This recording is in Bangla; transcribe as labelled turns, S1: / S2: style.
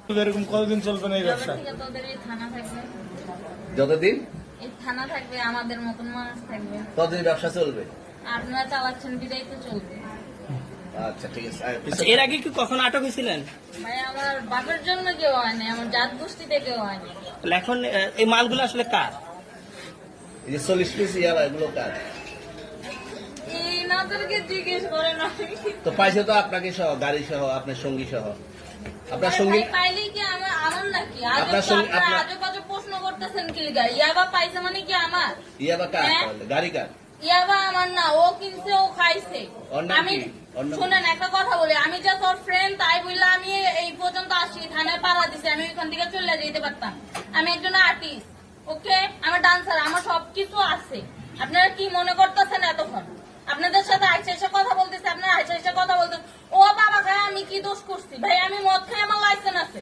S1: এরকম কতদিন চলবে না এই ব্যবসা?
S2: তোদের এই থানা থাকবে,
S3: যতদিন
S2: এই থানা থাকবে, আমাদের মতন মানুষ থাকবে,
S3: ততদিন ব্যবসা চলবে।
S2: আপনারা চালাচ্ছেন বিদায় তো চলবে।
S3: আচ্ছা ঠিক আছে।
S4: এর আগে কি কখনো আটক হয়েছিলেন?
S2: ভাই আমার বাপের জন্য কেউ হয়নি, আমার জাত গোষ্ঠীতে কেউ হয়নি।
S4: তাহলে এখন এই মালগুলো আসলে কার?
S3: এই যে 40 পিস ইয়াবা এগুলো কার?
S2: এই নাদেরকে জিজ্ঞেস করেন।
S3: তো পাইছে তো আপনাকে সহ, গাড়ি সহ, আপনার সঙ্গী সহ। আপনার সঙ্গী
S2: পাইলে কি আমার নাকি?
S3: আপনার সঙ্গে
S2: আজব আজব প্রশ্ন করতেছেন কি লিগা? ইয়াবা পাইছে মানে কি আমার?
S3: ইয়াবা কার?
S2: হ্যাঁ?
S3: তাহলে গাড়ি কার?
S2: ইয়াবা আমার না, ও কিনছে, ও খাইছে।
S3: ওর নাম
S2: আমি
S3: কি? ওর নাম
S2: শুনেন একটা কথা বলি, আমি যে তোর ফ্রেন্ড তাই বললে আমি এই পর্যন্ত আসি, থানায় পাড়া দিছি, আমি ওইখান থেকে চলে যেতে পারতাম। আমি একজন আর্টিস্ট, ওকে, আমার ডান্সার, আমার সবকিছু আছে। আপনারা কি মনে করতেছেন এতক্ষণ? আপনাদের সাথে আইসা এসে কথা বলতেছে, আপনারা আইসা এসে কথা বলতেন। ও বাবা ভাই, আমি কি দোষ করছি ভাই? আমি মদ খাই, আমার লাইসেন্স আছে।